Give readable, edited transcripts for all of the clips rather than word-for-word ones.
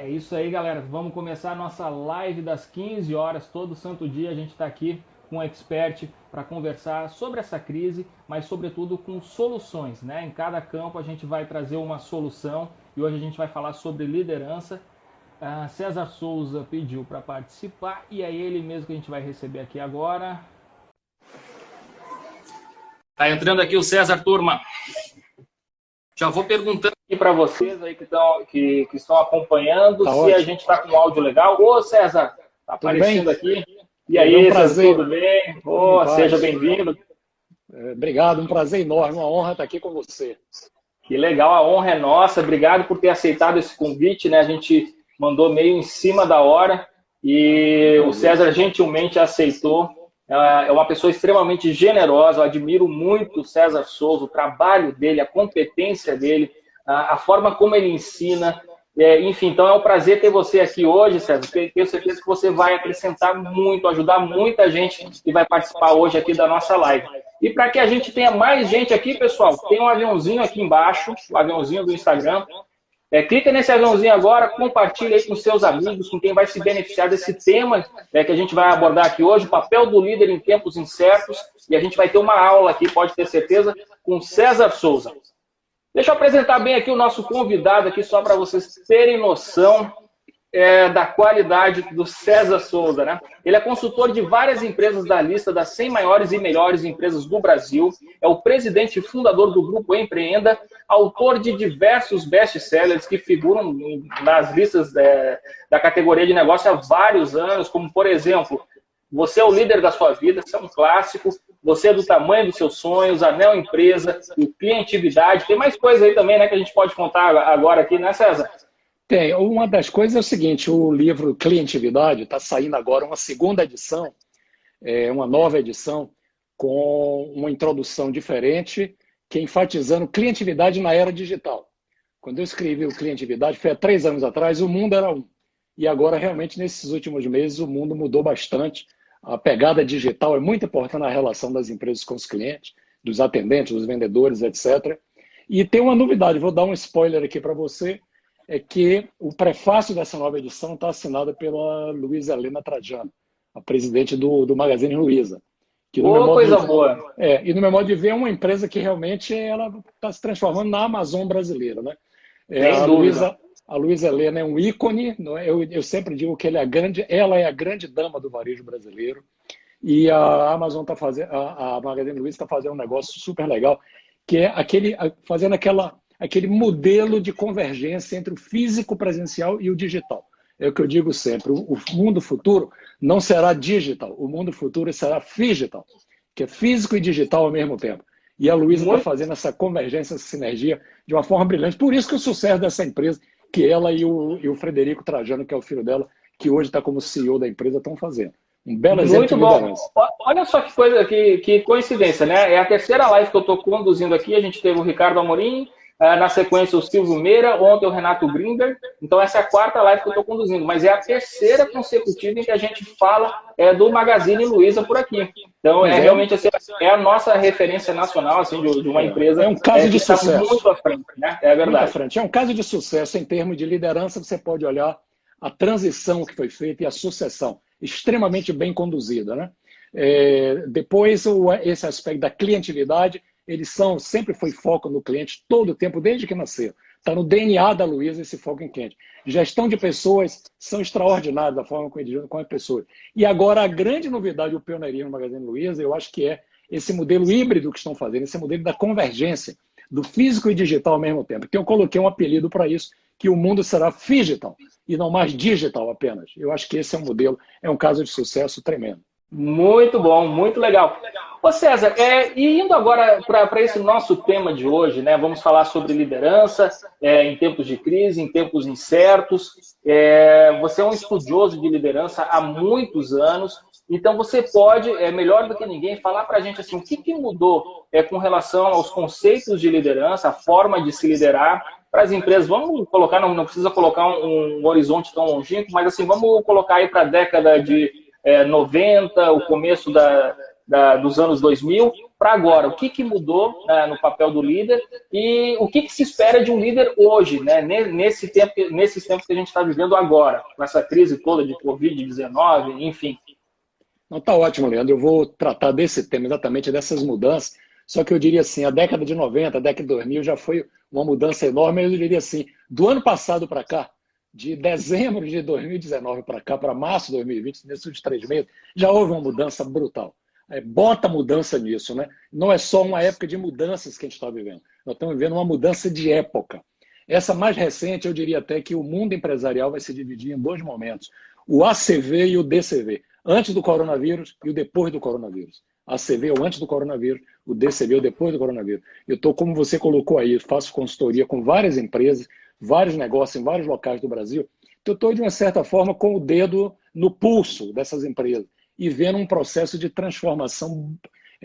É isso aí, galera. Vamos começar a nossa live das 15 horas. Todo santo dia a gente está aqui com um expert para conversar sobre essa crise, mas sobretudo com soluções, né? Em cada campo a gente vai trazer uma solução e hoje a gente vai falar sobre liderança. César Souza pediu para participar e é ele mesmo que a gente vai receber aqui agora. Tá entrando aqui o César, turma. Já vou perguntando aqui para vocês aí que estão acompanhando tá se ótimo. A gente está com um áudio legal. Ô, César, tá aparecendo aqui. E aí, um prazer. Tudo bem? Seja bem-vindo. Obrigado, um prazer enorme, uma honra estar aqui com você. Que legal, a honra é nossa. Obrigado por ter aceitado esse convite, né? A gente mandou meio em cima da hora e o César gentilmente aceitou. É uma pessoa extremamente generosa, eu admiro muito o César Souza, o trabalho dele, a competência dele, a forma como ele ensina. Enfim, então é um prazer ter você aqui hoje, César. Tenho certeza que você vai acrescentar muito, ajudar muita gente que vai participar hoje aqui da nossa live. E para que a gente tenha mais gente aqui, pessoal, tem um aviãozinho aqui embaixo, o aviãozinho do Instagram. Clica nesse aviãozinho agora, compartilha aí com seus amigos, com quem vai se beneficiar desse tema que a gente vai abordar aqui hoje, o papel do líder em tempos incertos, e a gente vai ter uma aula aqui, pode ter certeza, com César Souza. Deixa eu apresentar bem aqui o nosso convidado aqui, só para vocês terem noção da qualidade do César Souza, né? Ele é consultor de várias empresas da lista das 100 maiores e melhores empresas do Brasil, é o presidente e fundador do Grupo Empreenda, autor de diversos best-sellers que figuram nas listas da categoria de negócio há vários anos, como, por exemplo, Você é o Líder da Sua Vida, isso é um clássico, Você é do Tamanho dos Seus Sonhos, Anel Empresa, o Clientividade, tem mais coisa aí também, né, que a gente pode contar agora aqui, né, César? Tem. Uma das coisas é o seguinte, o livro Clientividade está saindo agora uma segunda edição, uma nova edição, com uma introdução diferente, que é enfatizando clientividade na era digital. Quando eu escrevi o Clientividade, foi há 3 anos atrás, o mundo era um. E agora, realmente, nesses últimos meses, o mundo mudou bastante. A pegada digital é muito importante na relação das empresas com os clientes, dos atendentes, dos vendedores, etc. E tem uma novidade, vou dar um spoiler aqui para você, é que o prefácio dessa nova edição está assinado pela Luísa Helena Trajano, a presidente do Magazine Luiza. Que coisa boa! E no meu modo de ver, é uma empresa que realmente está se transformando na Amazon brasileira, né? A Luísa Helena é um ícone, não é? Eu sempre digo que ela é a grande dama do varejo brasileiro, e a Amazon está fazendo, a Magazine Luiza está fazendo um negócio super legal, que é fazendo aquele modelo de convergência entre o físico presencial e o digital. É o que eu digo sempre, o mundo futuro não será digital, o mundo futuro será figital, que é físico e digital ao mesmo tempo. E a Luísa está fazendo essa convergência, essa sinergia de uma forma brilhante. Por isso que o sucesso dessa empresa, que ela e o Frederico Trajano, que é o filho dela, que hoje está como CEO da empresa, estão fazendo. Um belo exemplo de liderança. Olha só que coisa, que coincidência, né? É a terceira live que eu estou conduzindo aqui. A gente teve o Ricardo Amorim, na sequência o Silvio Meira, ontem o Renato Grimberg. Então essa é a quarta live que eu estou conduzindo, mas é a terceira consecutiva em que a gente fala do Magazine Luiza por aqui. Então realmente assim, é a nossa referência nacional assim, de uma empresa. É um caso de sucesso. Muito à frente, né? É verdade. Muito à frente. É um caso de sucesso em termos de liderança. Você pode olhar a transição que foi feita e a sucessão, extremamente bem conduzida, né? Depois, esse aspecto da clientividade, sempre foi foco no cliente todo o tempo, desde que nasceu. Está no DNA da Luísa esse foco em cliente. Gestão de pessoas são extraordinárias da forma como lidam com as pessoas. E agora a grande novidade, o pioneirismo no Magazine Luiza, eu acho que é esse modelo híbrido que estão fazendo, esse modelo da convergência do físico e digital ao mesmo tempo. Então eu coloquei um apelido para isso, que o mundo será figital e não mais digital apenas. Eu acho que esse é um modelo, é um caso de sucesso tremendo. Muito bom, muito legal. Ô César, e indo agora para esse nosso tema de hoje, né? Vamos falar sobre liderança em tempos de crise, em tempos incertos. Você é um estudioso de liderança há muitos anos, então você pode, melhor do que ninguém, falar para a gente assim, o que mudou com relação aos conceitos de liderança, a forma de se liderar para as empresas. Vamos colocar, não precisa colocar um horizonte tão longínquo, mas assim, vamos colocar aí para a década de 90, o começo dos anos 2000 para agora. O que mudou no papel do líder e o que se espera de um líder hoje, né, nesses tempos que a gente está vivendo agora, com essa crise toda de Covid-19, enfim. Não, tá ótimo, Leandro. Eu vou tratar desse tema, exatamente dessas mudanças. Só que eu diria assim, a década de 90, a década de 2000 já foi uma mudança enorme. Eu diria assim, do ano passado para cá, de dezembro de 2019 para cá, para março de 2020, nesses últimos 3 meses, já houve uma mudança brutal. Bota mudança nisso, né? Não é só uma época de mudanças que a gente está vivendo. Nós estamos vivendo uma mudança de época. Essa mais recente, eu diria até que o mundo empresarial vai se dividir em 2 momentos. O ACV e o DCV. Antes do coronavírus e o depois do coronavírus. ACV é o antes do coronavírus, o DCV é o depois do coronavírus. Eu estou, como você colocou aí, faço consultoria com várias empresas, vários negócios em vários locais do Brasil. Então, eu estou, de uma certa forma, com o dedo no pulso dessas empresas e vendo um processo de transformação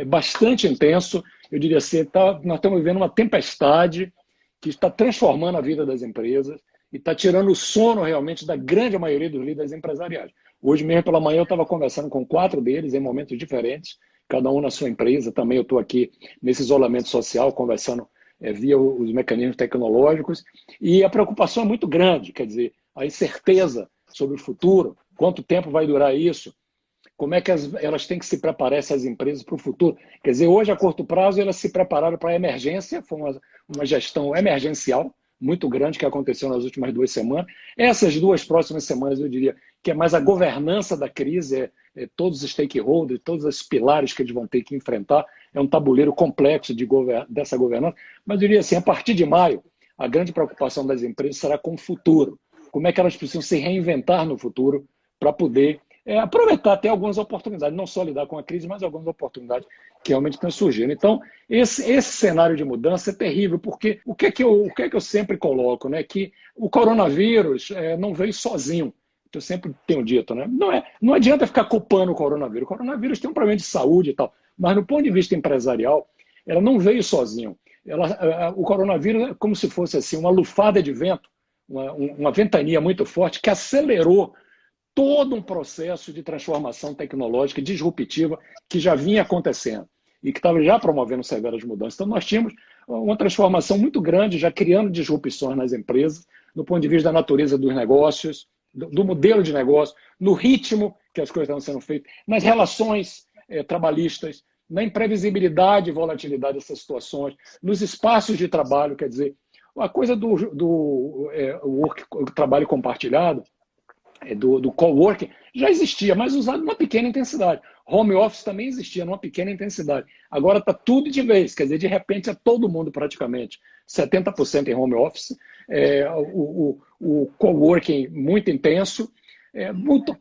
bastante intenso. Eu diria assim, nós estamos vivendo uma tempestade que está transformando a vida das empresas e está tirando o sono realmente da grande maioria dos líderes empresariais. Hoje mesmo pela manhã eu estava conversando com 4 deles em momentos diferentes, cada um na sua empresa. Também eu estou aqui nesse isolamento social, conversando via os mecanismos tecnológicos, e a preocupação é muito grande, quer dizer, a incerteza sobre o futuro, quanto tempo vai durar isso, como é que elas têm que se preparar, essas empresas, para o futuro. Quer dizer, hoje, a curto prazo, elas se prepararam para a emergência, foi uma gestão emergencial muito grande que aconteceu nas últimas 2 semanas. Essas 2 próximas semanas, eu diria que é mais a governança da crise, todos os stakeholders, todos os pilares que eles vão ter que enfrentar. É um tabuleiro complexo dessa governança. Mas eu diria assim, a partir de maio, a grande preocupação das empresas será com o futuro. Como é que elas precisam se reinventar no futuro para poder aproveitar até algumas oportunidades, não só lidar com a crise, mas algumas oportunidades que realmente estão surgindo. Então, esse cenário de mudança é terrível, porque o que é que eu sempre coloco, né? Que o coronavírus não veio sozinho, que eu sempre tenho dito, né? Não adianta ficar culpando o coronavírus. O coronavírus tem um problema de saúde e tal, mas no ponto de vista empresarial, ela não veio sozinho. O coronavírus é como se fosse assim, uma lufada de vento, uma ventania muito forte que acelerou todo um processo de transformação tecnológica disruptiva que já vinha acontecendo e que estava já promovendo severas mudanças. Então, nós tínhamos uma transformação muito grande, já criando disrupções nas empresas, do ponto de vista da natureza dos negócios, do modelo de negócio, no ritmo que as coisas estavam sendo feitas, nas relações trabalhistas, na imprevisibilidade e volatilidade dessas situações, nos espaços de trabalho. Quer dizer, a coisa do trabalho compartilhado, do coworking, já existia, mas usado numa pequena intensidade. Home office também existia numa pequena intensidade. Agora está tudo de vez, quer dizer, de repente é todo mundo praticamente. 70% em home office, o coworking muito intenso,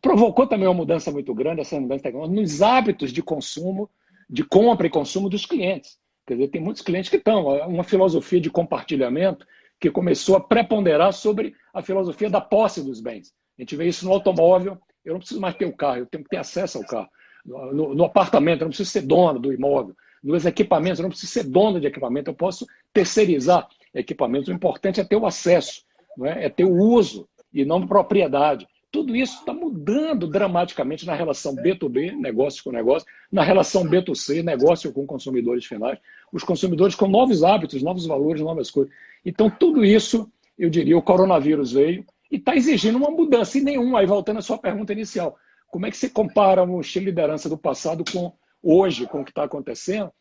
provocou também uma mudança muito grande, essa mudança tecnológica, nos hábitos de consumo, de compra e consumo dos clientes. Quer dizer, tem muitos clientes que estão, uma filosofia de compartilhamento que começou a preponderar sobre a filosofia da posse dos bens. A gente vê isso no automóvel, eu não preciso mais ter o carro, eu tenho que ter acesso ao carro. No apartamento, eu não preciso ser dono do imóvel. Nos equipamentos, eu não preciso ser dono de equipamento, eu posso terceirizar equipamentos. O importante é ter o acesso, não é ter o uso e não propriedade. Tudo isso está mudando dramaticamente na relação B2B, negócio com negócio, na relação B2C, negócio com consumidores finais, os consumidores com novos hábitos, novos valores, novas coisas. Então, tudo isso, eu diria, o coronavírus veio e está exigindo uma mudança. E nenhum, aí voltando à sua pergunta inicial, como é que você compara o estilo de liderança do passado com hoje, com o que está acontecendo?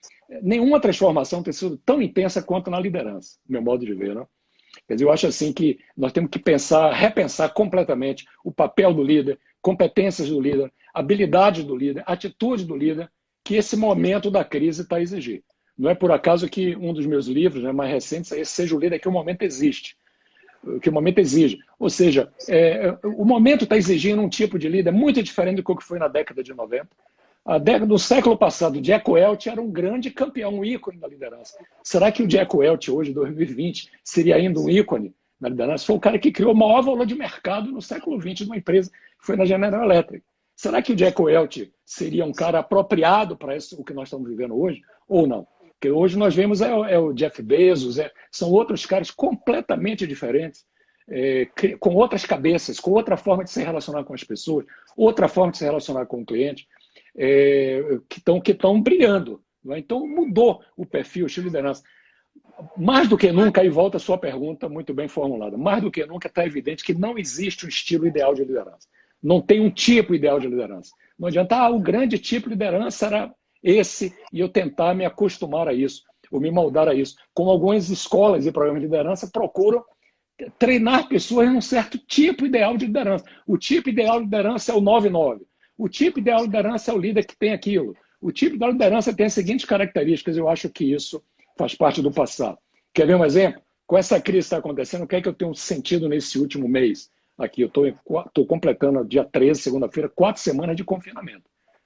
Nenhuma transformação tem sido tão intensa quanto na liderança, meu modo de ver, né? Quer dizer, eu acho assim que nós temos que repensar completamente o papel do líder, competências do líder, habilidades do líder, atitude do líder, que esse momento da crise está a exigir. Não é por acaso que um dos meus livros, né, mais recentes, é esse Seja o Líder que o momento existe. Que o momento exige. Ou seja, o momento está exigindo um tipo de líder muito diferente do que foi na década de 90. A década do século passado, o Jack Welch era um grande campeão, um ícone da liderança. Será que o Jack Welch, hoje, 2020, seria ainda um ícone na liderança? Foi o cara que criou o maior valor de mercado no século XX de uma empresa, que foi na General Electric. Será que o Jack Welch seria um cara apropriado para o que nós estamos vivendo hoje? Ou não? Porque hoje nós vemos o Jeff Bezos, são outros caras completamente diferentes, com outras cabeças, com outra forma de se relacionar com as pessoas, outra forma de se relacionar com o cliente. que estão brilhando. Não é? Então, mudou o perfil, o estilo de liderança. Mais do que nunca, aí volta a sua pergunta muito bem formulada, mais do que nunca está evidente que não existe um estilo ideal de liderança. Não tem um tipo ideal de liderança. Não adianta, o grande tipo de liderança era esse, e eu tentar me acostumar a isso, ou me moldar a isso. Como algumas escolas e programas de liderança procuram treinar pessoas num certo tipo ideal de liderança. O tipo ideal de liderança é o 9-9. O tipo ideal de liderança é o líder que tem aquilo. O tipo ideal de liderança tem as seguintes características. Eu acho que isso faz parte do passado. Quer ver um exemplo? Com essa crise que está acontecendo, o que é que eu tenho sentido nesse último mês? Aqui, eu estou completando, dia 13, segunda-feira, 4 semanas de confinamento.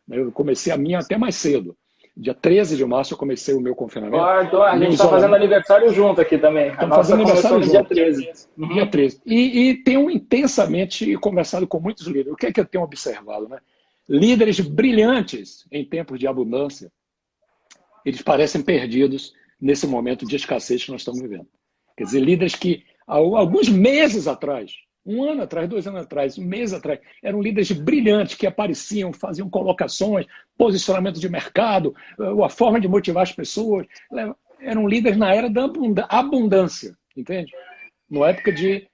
Eu comecei a minha até mais cedo. Dia 13 de março eu comecei o meu confinamento. Então, a gente está fazendo aniversário junto aqui também. Estamos fazendo aniversário junto. Dia 13. Uhum. Dia 13. E tenho intensamente conversado com muitos líderes. O que é que eu tenho observado? Né? Líderes brilhantes em tempos de abundância, eles parecem perdidos nesse momento de escassez que nós estamos vivendo. Quer dizer, líderes que, alguns meses atrás, 1 ano atrás, 2 anos atrás, 1 mês atrás, eram líderes brilhantes que apareciam, faziam colocações, posicionamento de mercado, a forma de motivar as pessoas. Eram líderes na era da abundância, entende? Na época de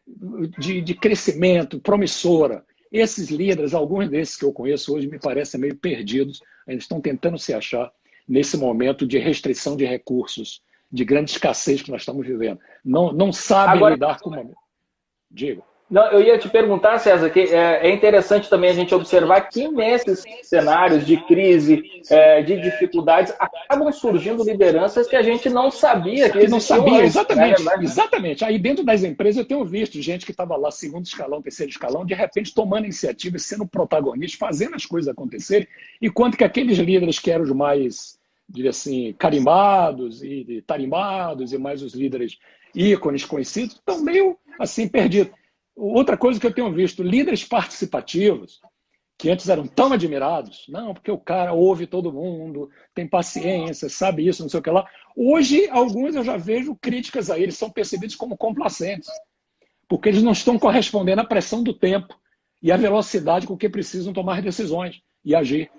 crescimento, promissora. Esses líderes, alguns desses que eu conheço hoje, me parecem meio perdidos, ainda estão tentando se achar nesse momento de restrição de recursos, de grande escassez que nós estamos vivendo. Não sabem lidar com o momento. Diga. Não, eu ia te perguntar, César, que é interessante também a gente observar que nesses cenários de crise, de dificuldades, acabam surgindo lideranças que a gente não sabia que não sabia, exatamente, exatamente. Aí dentro das empresas eu tenho visto gente que estava lá, 2º escalão, 3º escalão, de repente tomando iniciativa, sendo protagonista, fazendo as coisas acontecerem, enquanto que aqueles líderes que eram os mais, diria assim, carimbados e tarimbados, e mais os líderes ícones conhecidos, estão meio assim perdidos. Outra coisa que eu tenho visto, líderes participativos, que antes eram tão admirados, não, porque o cara ouve todo mundo, tem paciência, sabe isso, não sei o que lá. Hoje, alguns eu já vejo críticas a eles, são percebidos como complacentes, porque eles não estão correspondendo à pressão do tempo e à velocidade com que precisam tomar decisões e agir.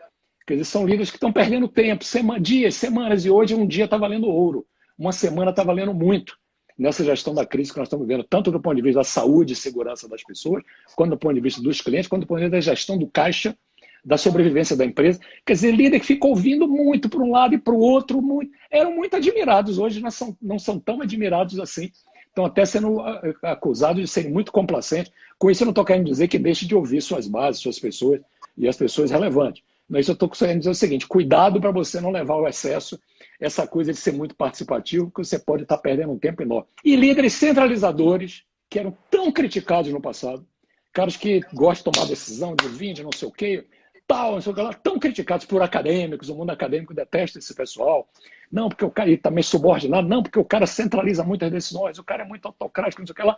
Quer dizer, são líderes que estão perdendo tempo, dias, semanas, e hoje um dia está valendo ouro, uma semana está valendo muito. Nessa gestão da crise que nós estamos vivendo, tanto do ponto de vista da saúde e segurança das pessoas, quanto do ponto de vista dos clientes, quanto do ponto de vista da gestão do caixa, da sobrevivência da empresa. Quer dizer, líder que fica ouvindo muito para um lado e para o outro, eram muito admirados. Hoje não são tão admirados assim. Estão até sendo acusados de serem muito complacentes. Com isso, eu não estou querendo dizer que deixe de ouvir suas bases, suas pessoas e as pessoas relevantes. Mas eu estou querendo dizer o seguinte, cuidado para você não levar ao excesso essa coisa de ser muito participativo, que você pode estar perdendo um tempo enorme. E líderes centralizadores, que eram tão criticados no passado, caras que gostam de tomar decisão, de vir, de não sei o quê, tal, não sei o que lá, tão criticados por acadêmicos, o mundo acadêmico detesta esse pessoal. Não, porque o cara ele também subordinado, não, porque o cara centraliza muitas decisões, o cara é muito autocrático, não sei o que lá.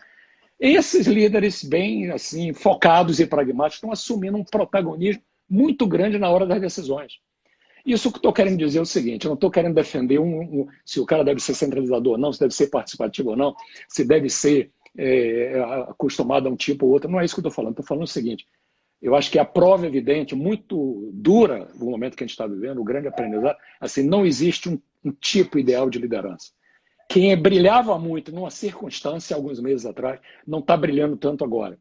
Esses líderes bem assim, focados e pragmáticos estão assumindo um protagonismo muito grande na hora das decisões. Isso que eu estou querendo dizer é o seguinte, eu não estou querendo defender se o cara deve ser centralizador ou não, se deve ser participativo ou não, se deve ser acostumado a um tipo ou outro, não é isso que eu estou falando. Estou falando o seguinte, eu acho que a prova evidente, muito dura no momento que a gente está vivendo, o grande aprendizado, assim, não existe um tipo ideal de liderança. Quem brilhava muito numa circunstância alguns meses atrás, não está brilhando tanto agora.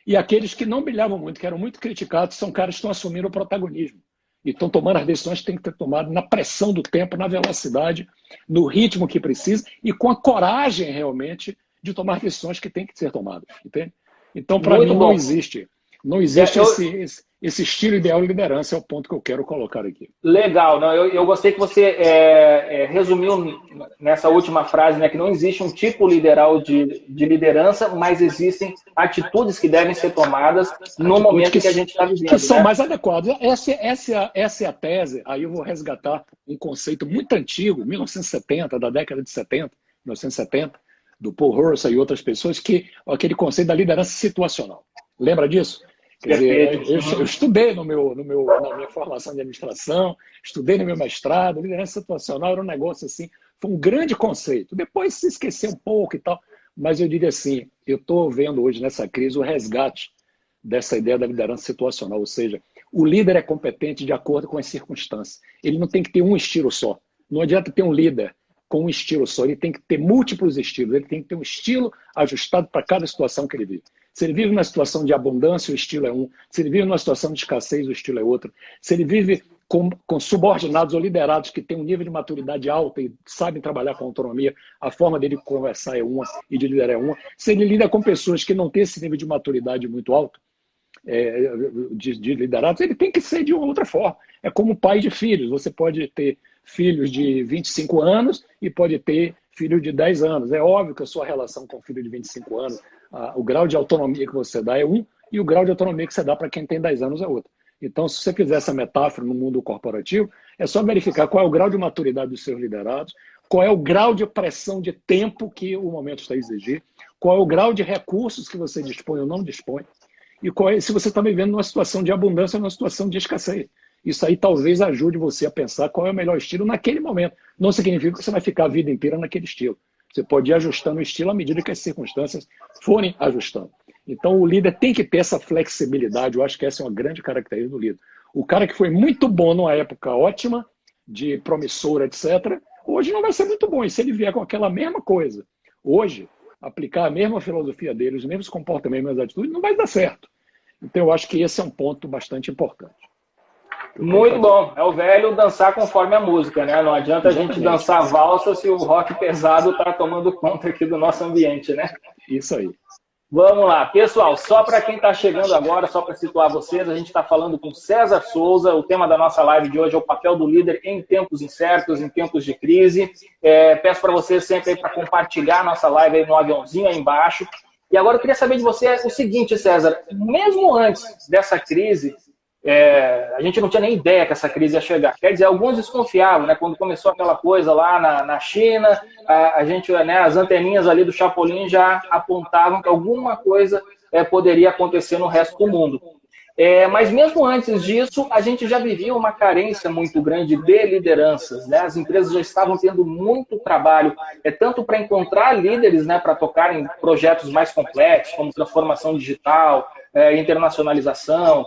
E aqueles que não brilhavam muito, que eram muito criticados, são caras que estão assumindo o protagonismo. E estão tomando as decisões que têm que ter tomado na pressão do tempo, na velocidade, no ritmo que precisa e com a coragem realmente de tomar decisões que têm que ser tomadas. Entende? Então, para mim, não existe esse estilo ideal de liderança, é o ponto que eu quero colocar aqui. Legal. Não, eu gostei que você resumiu nessa última frase, né, que não existe um tipo ideal de liderança, mas existem atitudes que devem ser tomadas no momento que a gente está vivendo. Que são mais adequadas. Essa é a tese. Aí eu vou resgatar um conceito muito antigo, 1970, da década de 70, 1970, do Paul Hurst e outras pessoas, aquele conceito da liderança situacional. Lembra disso? Quer dizer, eu estudei na minha formação de administração, estudei no meu mestrado, liderança situacional era um negócio assim, foi um grande conceito. Depois se esqueceu um pouco e tal, mas eu diria assim, eu estou vendo hoje nessa crise o resgate dessa ideia da liderança situacional, ou seja, O líder é competente de acordo com as circunstâncias. Ele não tem que ter um estilo só. Não adianta ter um líder com um estilo só. Ele tem que ter múltiplos estilos. Ele tem que ter um estilo ajustado para cada situação que ele vive. Se ele vive numa situação de abundância, o estilo é um. Se ele vive numa situação de escassez, o estilo é outro. Se ele vive com subordinados ou liderados que têm um nível de maturidade alta e sabem trabalhar com autonomia, a forma dele conversar é uma e de liderar é uma. Se ele lida com pessoas que não têm esse nível de maturidade muito alto, de liderados, ele tem que ser de uma outra forma. É como pai de filhos. Você pode ter filhos de 25 anos e pode ter filho de 10 anos. É óbvio que a sua relação com o filho de 25 anos, o grau de autonomia que você dá é um e o grau de autonomia que você dá para quem tem 10 anos é outro. Então, se você fizer essa metáfora no mundo corporativo, é só verificar qual é o grau de maturidade dos seus liderados, qual é o grau de pressão de tempo que o momento está a exigir, qual é o grau de recursos que você dispõe ou não dispõe, e se você está vivendo numa situação de abundância ou numa situação de escassez. Isso aí talvez ajude você a pensar qual é o melhor estilo naquele momento. Não significa que você vai ficar a vida inteira naquele estilo. Você pode ir ajustando o estilo à medida que as circunstâncias forem ajustando. Então, o líder tem que ter essa flexibilidade. Eu acho que essa é uma grande característica do líder. O cara que foi muito bom numa época ótima, de promissora, etc., hoje não vai ser muito bom. E se ele vier com aquela mesma coisa, hoje, aplicar a mesma filosofia dele, os mesmos comportamentos, as mesmas atitudes, não vai dar certo. Então, eu acho que esse é um ponto bastante importante. Muito bom. É o velho dançar conforme a música, né? Não adianta a gente dançar valsa se o rock pesado está tomando conta aqui do nosso ambiente, né? Isso aí. Vamos lá. Pessoal, só para quem está chegando agora, só para situar vocês, a gente está falando com César Souza. O tema da nossa live de hoje é o papel do líder em tempos incertos, em tempos de crise. Peço para vocês sempre para compartilhar a nossa live aí no aviãozinho aí embaixo. E agora eu queria saber de você o seguinte, César. Mesmo antes dessa crise, a gente não tinha nem ideia que essa crise ia chegar. Quer dizer, alguns desconfiavam, né? Quando começou aquela coisa lá na China, a gente, né, as anteninhas ali do Chapolin já apontavam que alguma coisa poderia acontecer no resto do mundo. Mas mesmo antes disso, a gente já vivia uma carência muito grande de lideranças, né? As empresas já estavam tendo muito trabalho, tanto para encontrar líderes, né, para tocar em projetos mais complexos, como transformação digital, internacionalização,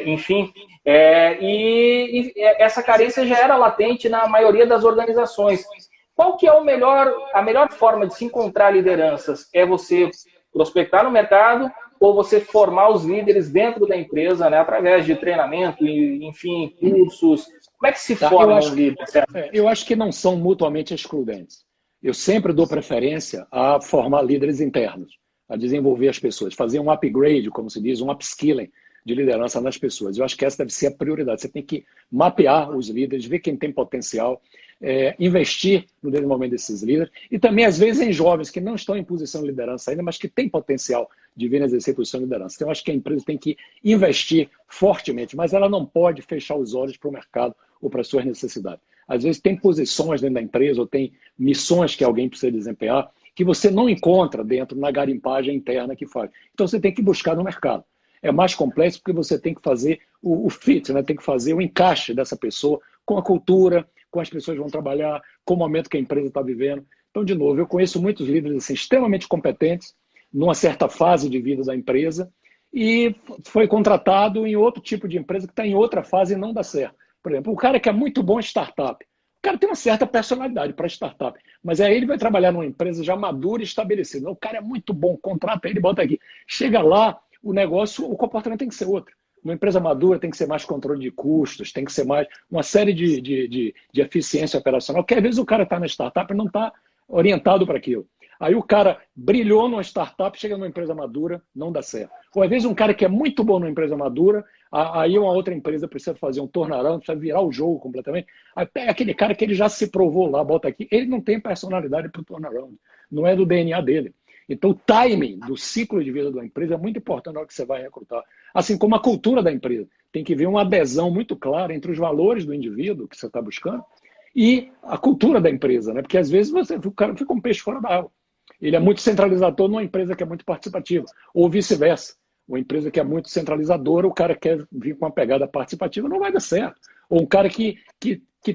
enfim. E essa carência já era latente na maioria das organizações. Qual que é a melhor forma de se encontrar lideranças? É você prospectar no mercado ou você formar os líderes dentro da empresa, né, através de treinamento, enfim, cursos? Como é que se forma um líder? Eu acho que não são mutuamente excludentes. Eu sempre dou preferência a formar líderes internos, a desenvolver as pessoas, fazer um upgrade, como se diz, um upskilling de liderança nas pessoas. Eu acho que essa deve ser a prioridade. Você tem que mapear os líderes, ver quem tem potencial, investir no desenvolvimento desses líderes e também, às vezes, em jovens que não estão em posição de liderança ainda, mas que têm potencial de vir a exercer posição de liderança. Então, eu acho que a empresa tem que investir fortemente, mas ela não pode fechar os olhos para o mercado ou para as suas necessidades. Às vezes, tem posições dentro da empresa ou tem missões que alguém precisa desempenhar que você não encontra dentro na garimpagem interna que faz. Então, você tem que buscar no mercado. É mais complexo porque você tem que fazer o fit, né? Tem que fazer o encaixe dessa pessoa com a cultura, com as pessoas que vão trabalhar, com o momento que a empresa está vivendo. Então, de novo, eu conheço muitos líderes assim, extremamente competentes, numa certa fase de vida da empresa, e foi contratado em outro tipo de empresa que está em outra fase e não dá certo. Por exemplo, o cara que é muito bom em startup, o cara tem uma certa personalidade para startup, mas aí ele vai trabalhar numa empresa já madura e estabelecida. O cara é muito bom, contrata ele, bota aqui. Chega lá, o negócio, o comportamento tem que ser outro. Uma empresa madura tem que ser mais controle de custos, tem que ser mais uma série de eficiência operacional, porque às vezes o cara está na startup e não está orientado para aquilo. Aí o cara brilhou numa startup, chega numa empresa madura, não dá certo. Ou às vezes um cara que é muito bom numa empresa madura, aí uma outra empresa precisa fazer um turnaround, precisa virar o jogo completamente. Até aquele cara que ele já se provou lá, bota aqui, ele não tem personalidade para o turnaround, não é do DNA dele. Então, o timing do ciclo de vida da empresa é muito importante na hora que você vai recrutar. Assim como a cultura da empresa. Tem que haver uma adesão muito clara entre os valores do indivíduo que você está buscando e a cultura da empresa, né? Porque às vezes o cara fica um peixe fora da água. Ele é muito centralizador numa empresa que é muito participativa. Ou vice-versa. Uma empresa que é muito centralizadora, o cara quer vir com uma pegada participativa, não vai dar certo. Ou um cara que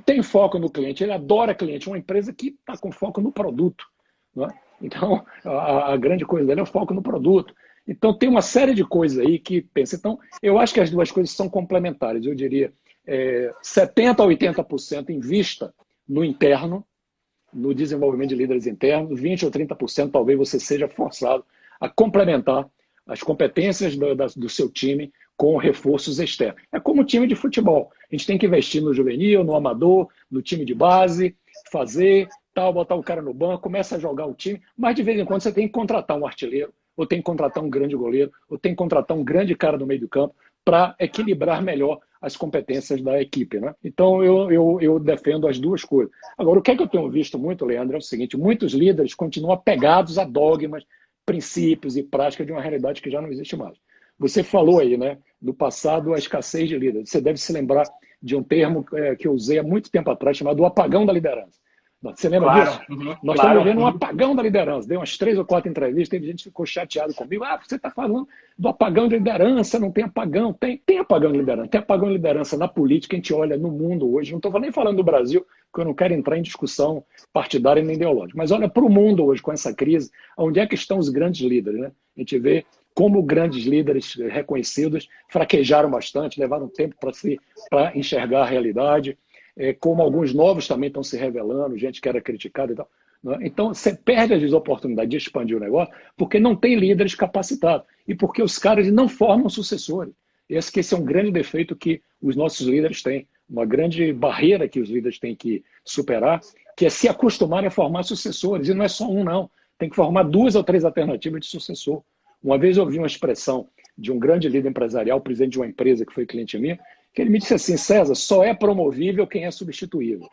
tem foco no cliente, ele adora cliente. Uma empresa que está com foco no produto, não é? Então, a grande coisa dele é o foco no produto. Então, tem uma série de coisas aí que pensa. Então, eu acho que as duas coisas são complementares. Eu diria 70% a 80% invista no interno, no desenvolvimento de líderes internos, 20% ou 30% talvez você seja forçado a complementar as competências do seu time com reforços externos. É como o time de futebol. A gente tem que investir no juvenil, no amador, no time de base, fazer, tal, botar o cara no banco, começa a jogar o time, mas de vez em quando você tem que contratar um artilheiro, ou tem que contratar um grande goleiro, ou tem que contratar um grande cara no meio do campo para equilibrar melhor as competências da equipe. Né? Então, eu defendo as duas coisas. Agora, o que é que eu tenho visto muito, Leandro, é o seguinte, muitos líderes continuam apegados a dogmas, princípios e práticas de uma realidade que já não existe mais. Você falou aí, né, do passado, a escassez de líderes. Você deve se lembrar de um termo que eu usei há muito tempo atrás, chamado o apagão da liderança. Você lembra disso? Nós estamos vivendo um apagão da liderança. Dei umas 3 ou 4 entrevistas, teve gente que ficou chateado comigo. Você está falando do apagão de liderança, não tem apagão. Tem apagão de liderança. Tem apagão de liderança na política, a gente olha no mundo hoje. Não estou nem falando do Brasil, porque eu não quero entrar em discussão partidária nem ideológica. Mas olha para o mundo hoje, com essa crise, onde é que estão os grandes líderes? Né? A gente vê como grandes líderes reconhecidos fraquejaram bastante, levaram tempo para enxergar a realidade, como alguns novos também estão se revelando, gente que era criticada e tal. Né? Então, você perde as oportunidades de expandir o negócio porque não tem líderes capacitados e porque os caras não formam sucessores. Esse é um grande defeito que os nossos líderes têm, uma grande barreira que os líderes têm que superar, que é se acostumarem a formar sucessores. E não é só um, não. Tem que formar 2 ou 3 alternativas de sucessor. Uma vez eu ouvi uma expressão de um grande líder empresarial, presidente de uma empresa que foi cliente minha, que ele me disse assim, César, só é promovível quem é substituível.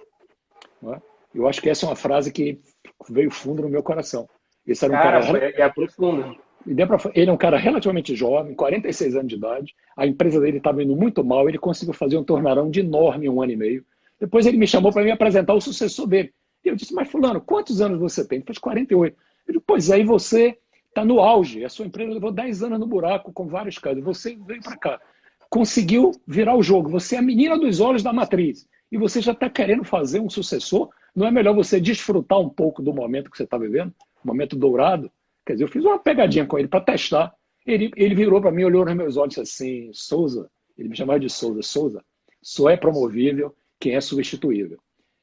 Não é? Eu acho que essa é uma frase que veio fundo no meu coração. Esse era um cara... É profundo. Ele é um cara relativamente jovem, 46 anos de idade, a empresa dele estava indo muito mal, ele conseguiu fazer um turnaround de enorme em 1 ano e meio. Depois ele me chamou para me apresentar o sucessor dele. E eu disse, mas fulano, quantos anos você tem? Ele fez 48. Eu disse, pois aí você está no auge, a sua empresa levou 10 anos no buraco com vários casos, você veio para cá, conseguiu virar o jogo, você é a menina dos olhos da matriz, e você já está querendo fazer um sucessor, não é melhor você desfrutar um pouco do momento que você está vivendo, um momento dourado? Quer dizer, eu fiz uma pegadinha com ele para testar, ele virou para mim, olhou nos meus olhos e disse assim, Souza, ele me chamava de Souza, só é promovível quem é substituível.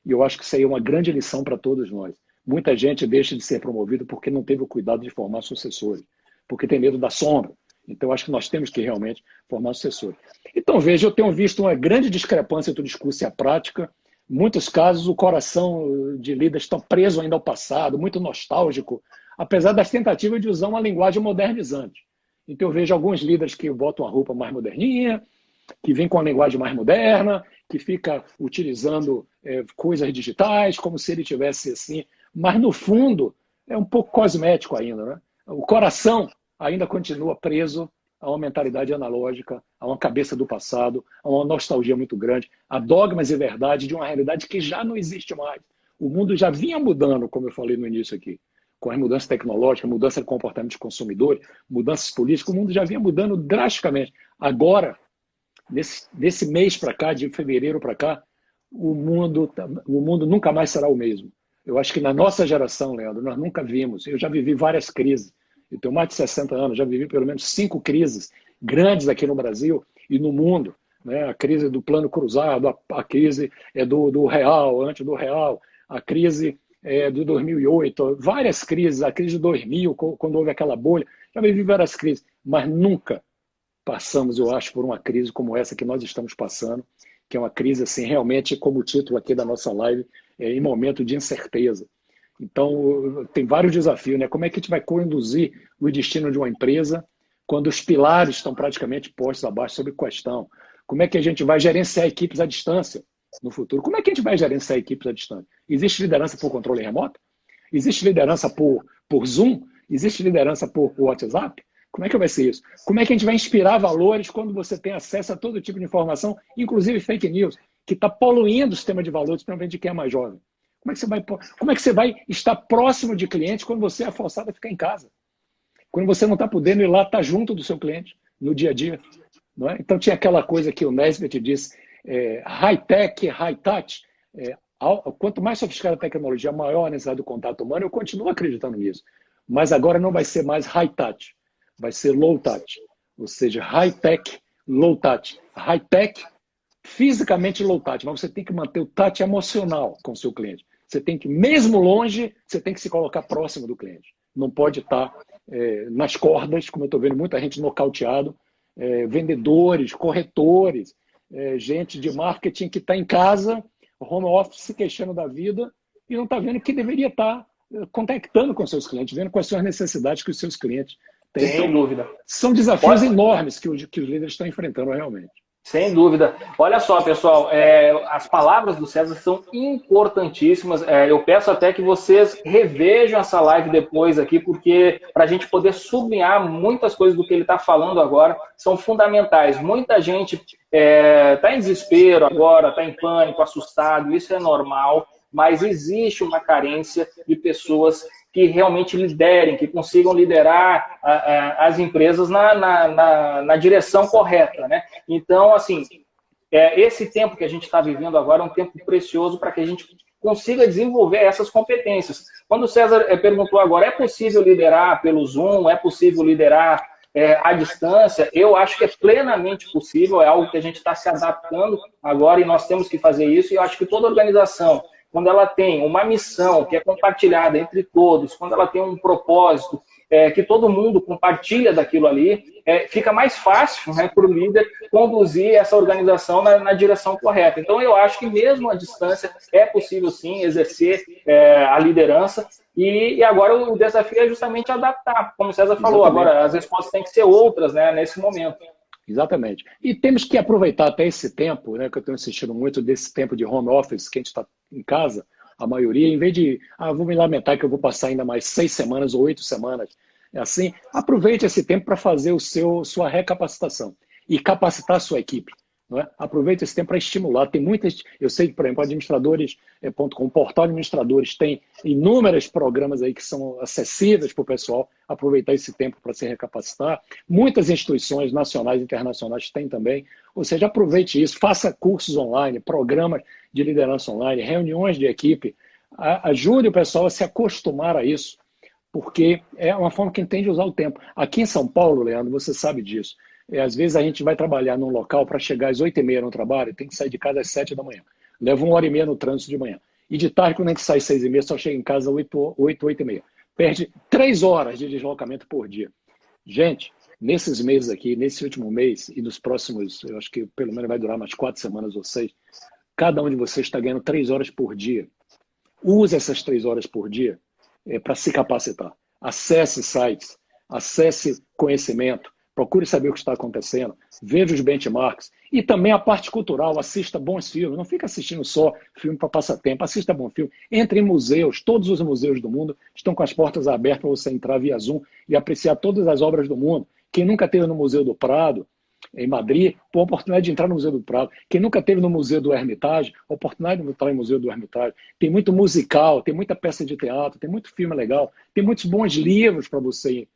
E eu acho que isso aí é uma grande lição para todos nós. Muita gente deixa de ser promovido porque não teve o cuidado de formar sucessores, porque tem medo da sombra. Então, eu acho que nós temos que realmente formar sucessores. Então, veja, eu tenho visto uma grande discrepância entre o discurso e a prática. Em muitos casos, o coração de líderes está preso ainda ao passado, muito nostálgico, apesar das tentativas de usar uma linguagem modernizante. Então, eu vejo alguns líderes que botam a roupa mais moderninha, que vem com a linguagem mais moderna, que fica utilizando coisas digitais, como se ele tivesse assim... Mas, no fundo, é um pouco cosmético ainda. Né? O coração ainda continua preso a uma mentalidade analógica, a uma cabeça do passado, a uma nostalgia muito grande, a dogmas e verdade de uma realidade que já não existe mais. O mundo já vinha mudando, como eu falei no início aqui, com as mudanças tecnológicas, mudança de comportamento dos consumidores, mudanças políticas, o mundo já vinha mudando drasticamente. Agora, desse mês para cá, de fevereiro para cá, o mundo nunca mais será o mesmo. Eu acho que na nossa geração, Leandro, nós nunca vimos. Eu já vivi várias crises. Eu tenho mais de 60 anos, já vivi pelo menos 5 crises grandes aqui no Brasil e no mundo. Né? A crise do plano cruzado, a crise do real, antes do real, a crise de 2008, várias crises, a crise de 2000, quando houve aquela bolha. Já vivi várias crises, mas nunca passamos, eu acho, por uma crise como essa que nós estamos passando, que é uma crise, assim, realmente, como o título aqui da nossa live, em momento de incerteza. Então, tem vários desafios, né? Como é que a gente vai conduzir o destino de uma empresa quando os pilares estão praticamente postos abaixo sob questão? Como é que a gente vai gerenciar equipes à distância no futuro? Como é que a gente vai gerenciar equipes à distância? Existe liderança por controle remoto? Existe liderança por Zoom? Existe liderança por WhatsApp? Como é que vai ser isso? Como é que a gente vai inspirar valores quando você tem acesso a todo tipo de informação, inclusive fake news, que está poluindo o sistema de valores, principalmente de quem é mais jovem? Como é que você vai estar próximo de clientes quando você é forçado a ficar em casa? Quando você não está podendo ir lá estar junto do seu cliente no dia a dia? Não é? Então tinha aquela coisa que o Nesbitt disse, high-tech, high-touch. Quanto mais sofisticada a tecnologia, maior a necessidade do contato humano. Eu continuo acreditando nisso. Mas agora não vai ser mais high-touch. vai ser low touch, ou seja, high tech, low touch. High tech, fisicamente low touch, mas você tem que manter o touch emocional com o seu cliente. Você tem que, mesmo longe, você tem que se colocar próximo do cliente. Não pode estar nas cordas, como eu estou vendo muita gente nocauteado, vendedores, corretores, gente de marketing que está em casa, home office, se queixando da vida e não está vendo que deveria estar contactando com seus clientes, vendo quais são as necessidades que os seus clientes têm. Sem dúvida. São desafios enormes que os líderes estão enfrentando realmente. Sem dúvida. Olha só, pessoal, as palavras do César são importantíssimas. Eu peço até que vocês revejam essa live depois aqui, porque para a gente poder sublinhar muitas coisas do que ele está falando agora, são fundamentais. Muita gente está em desespero agora, está em pânico, assustado, isso é normal, mas existe uma carência de pessoas que realmente liderem, que consigam liderar as empresas na direção correta, né? Então, assim, esse tempo que a gente está vivendo agora é um tempo precioso para que a gente consiga desenvolver essas competências. Quando o César perguntou agora, é possível liderar pelo Zoom? É possível liderar à distância? Eu acho que é plenamente possível, é algo que a gente está se adaptando agora e nós temos que fazer isso, e eu acho que toda organização, quando ela tem uma missão que é compartilhada entre todos, quando ela tem um propósito que todo mundo compartilha daquilo ali, fica mais fácil, né, para o líder conduzir essa organização na direção correta. Então, eu acho que mesmo à distância é possível, sim, exercer a liderança. E agora o desafio é justamente adaptar, como o César falou. Exatamente. Agora as respostas têm que ser outras, né, nesse momento. Exatamente. E temos que aproveitar até esse tempo, né, que eu tenho insistido muito desse tempo de home office, que a gente está em casa, a maioria, em vez de, vou me lamentar que eu vou passar ainda mais 6 semanas ou 8 semanas, assim, aproveite esse tempo para fazer sua recapacitação e capacitar a sua equipe. Não é? Aproveite esse tempo para estimular. Tem muitas, eu sei que, por exemplo, administradores.com, portal de administradores, tem inúmeros programas aí que são acessíveis para o pessoal aproveitar esse tempo para se recapacitar. Muitas instituições nacionais e internacionais têm também. Ou seja, aproveite isso, faça cursos online, programas de liderança online, reuniões de equipe. Ajude o pessoal a se acostumar a isso, porque é uma forma que entende usar o tempo. Aqui em São Paulo, Leandro, você sabe disso. Às vezes a gente vai trabalhar num local para chegar às 8h30 no trabalho, tem que sair de casa às 7 da manhã. Leva 1h30 no trânsito de manhã. E de tarde, quando a gente sai às 6h30, só chega em casa às 8h30. Perde 3 horas de deslocamento por dia. Gente, nesses meses aqui, nesse último mês e nos próximos, eu acho que pelo menos vai durar mais 4 semanas ou 6, cada um de vocês está ganhando 3 horas por dia. Use essas 3 horas por dia para se capacitar. Acesse sites, acesse conhecimento, procure saber o que está acontecendo, veja os benchmarks e também a parte cultural, assista bons filmes, não fica assistindo só filme para passar tempo, assista bom filme, entre em museus, todos os museus do mundo estão com as portas abertas para você entrar via Zoom e apreciar todas as obras do mundo. Quem nunca esteve no Museu do Prado, em Madrid, a oportunidade de entrar no Museu do Prado. Quem nunca esteve no Museu do Hermitage, a oportunidade de entrar no Museu do Hermitage. Tem muito musical, tem muita peça de teatro, tem muito filme legal, tem muitos bons livros para você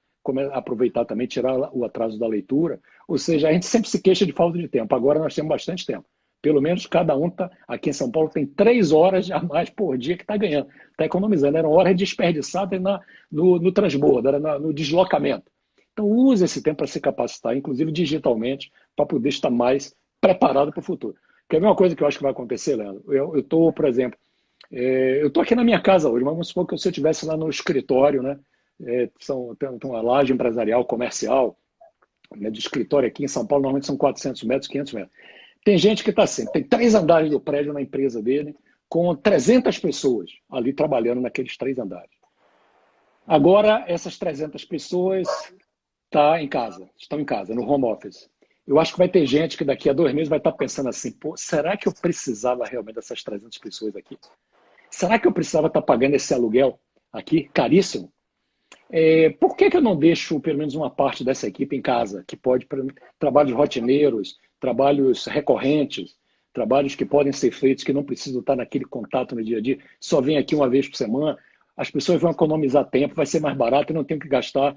aproveitar também, tirar o atraso da leitura. Ou seja, a gente sempre se queixa de falta de tempo. Agora nós temos bastante tempo. Pelo menos cada um aqui em São Paulo tem 3 horas a mais por dia que está ganhando. Está economizando. Era uma hora desperdiçada no transbordo, era no deslocamento. Então use esse tempo para se capacitar, inclusive digitalmente, para poder estar mais preparado para o futuro. Quer ver uma coisa que eu acho que vai acontecer, Leandro? Eu estou, por exemplo, eu estou aqui na minha casa hoje, mas vamos supor que se eu estivesse lá no escritório, né? Tem uma laje empresarial, comercial, né, de escritório aqui em São Paulo, normalmente são 400 metros, 500 metros. Tem gente que está assim, tem 3 andares do prédio na empresa dele, com 300 pessoas ali trabalhando naqueles 3 andares. Agora, essas 300 pessoas estão em casa, no home office. Eu acho que vai ter gente que daqui a 2 meses vai estar pensando assim, pô, será que eu precisava realmente dessas 300 pessoas aqui? Será que eu precisava estar pagando esse aluguel aqui, caríssimo? Por que eu não deixo pelo menos uma parte dessa equipe em casa, que pode, trabalhos rotineiros, trabalhos recorrentes, trabalhos que podem ser feitos, que não precisam estar naquele contato no dia a dia, só vem aqui uma vez por semana, as pessoas vão economizar tempo, vai ser mais barato, eu não tenho que gastar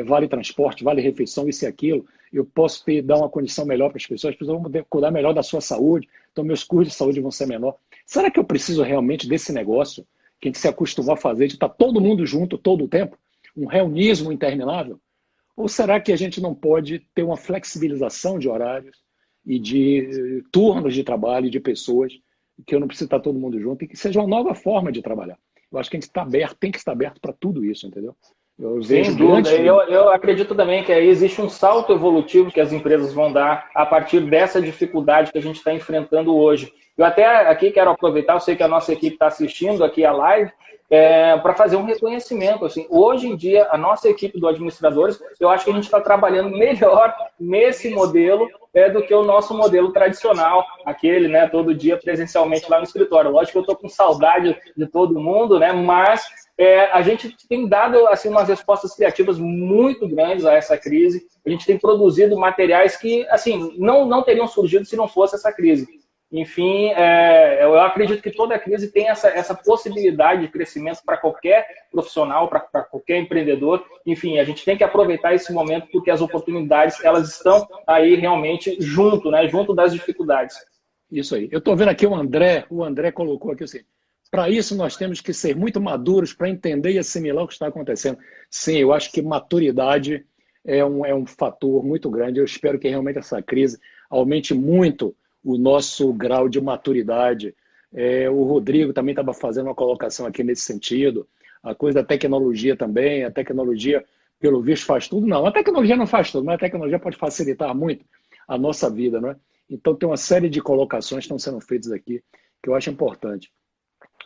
vale transporte, vale refeição, isso e aquilo, eu posso dar uma condição melhor para as pessoas vão poder cuidar melhor da sua saúde, então meus custos de saúde vão ser menor. Será que eu preciso realmente desse negócio que a gente se acostumou a fazer, de estar todo mundo junto todo o tempo? Um reunionismo interminável? Ou será que a gente não pode ter uma flexibilização de horários e de turnos de trabalho e de pessoas, que eu não preciso estar todo mundo junto, e que seja uma nova forma de trabalhar? Eu acho que a gente está aberto, tem que estar aberto para tudo isso, entendeu? Eu Sem vejo dúvida. grandes... Eu acredito também que aí existe um salto evolutivo que as empresas vão dar a partir dessa dificuldade que a gente está enfrentando hoje. Eu até aqui quero aproveitar, eu sei que a nossa equipe está assistindo aqui a live, para fazer um reconhecimento. Assim, hoje em dia, a nossa equipe do Administradores, eu acho que a gente está trabalhando melhor nesse modelo do que o nosso modelo tradicional, aquele, né, todo dia presencialmente lá no escritório. Lógico que eu estou com saudade de todo mundo, né, mas a gente tem dado assim, umas respostas criativas muito grandes a essa crise. A gente tem produzido materiais que assim, não teriam surgido se não fosse essa crise. Enfim, eu acredito que toda crise tem essa possibilidade de crescimento para qualquer profissional, para qualquer empreendedor. Enfim, a gente tem que aproveitar esse momento porque as oportunidades elas estão aí realmente junto, né, junto das dificuldades. Isso aí. Eu estou vendo aqui o André colocou aqui assim, para isso nós temos que ser muito maduros para entender e assimilar o que está acontecendo. Sim, eu acho que maturidade é um fator muito grande. Eu espero que realmente essa crise aumente muito o nosso grau de maturidade. O Rodrigo também estava fazendo uma colocação aqui nesse sentido. A coisa da tecnologia também, a tecnologia, pelo visto, faz tudo. Não, a tecnologia não faz tudo, mas a tecnologia pode facilitar muito a nossa vida, né? Então tem uma série de colocações que estão sendo feitas aqui que eu acho importante.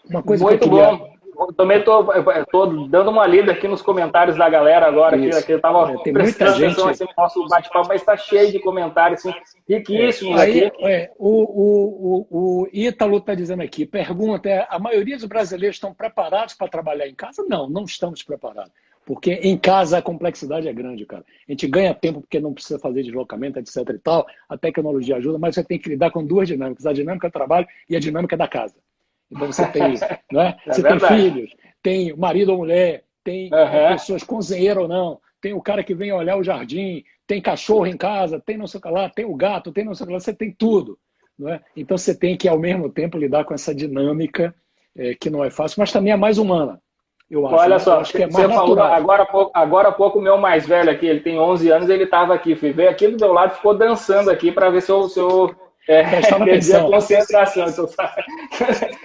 Uma coisa muito que eu queria... bom. Também estou dando uma lida aqui nos comentários da galera agora, que eu estava prestando atenção assim, no nosso bate-papo, mas está cheio de comentários assim, riquíssimos aqui. O Ítalo está dizendo aqui, pergunta, a maioria dos brasileiros estão preparados para trabalhar em casa? Não, não estamos preparados. Porque em casa a complexidade é grande, cara. A gente ganha tempo porque não precisa fazer deslocamento, etc e tal, a tecnologia ajuda, mas você tem que lidar com duas dinâmicas, a dinâmica do trabalho e a dinâmica da casa. Então você tem, né? Você tem filhos, tem marido ou mulher, tem pessoas cozinheiras ou não, tem o cara que vem olhar o jardim, tem cachorro em casa, tem não sei o que lá, tem o gato, tem não sei o que lá, você tem tudo. Não é? Então você tem que, ao mesmo tempo, lidar com essa dinâmica que não é fácil, mas também é mais humana. Eu acho. Olha só, eu acho que é mais falou, natural. agora há pouco o meu mais velho aqui, ele tem 11 anos, ele estava aqui, veio aqui do meu lado, ficou dançando aqui para ver se eu perdi a concentração. Então,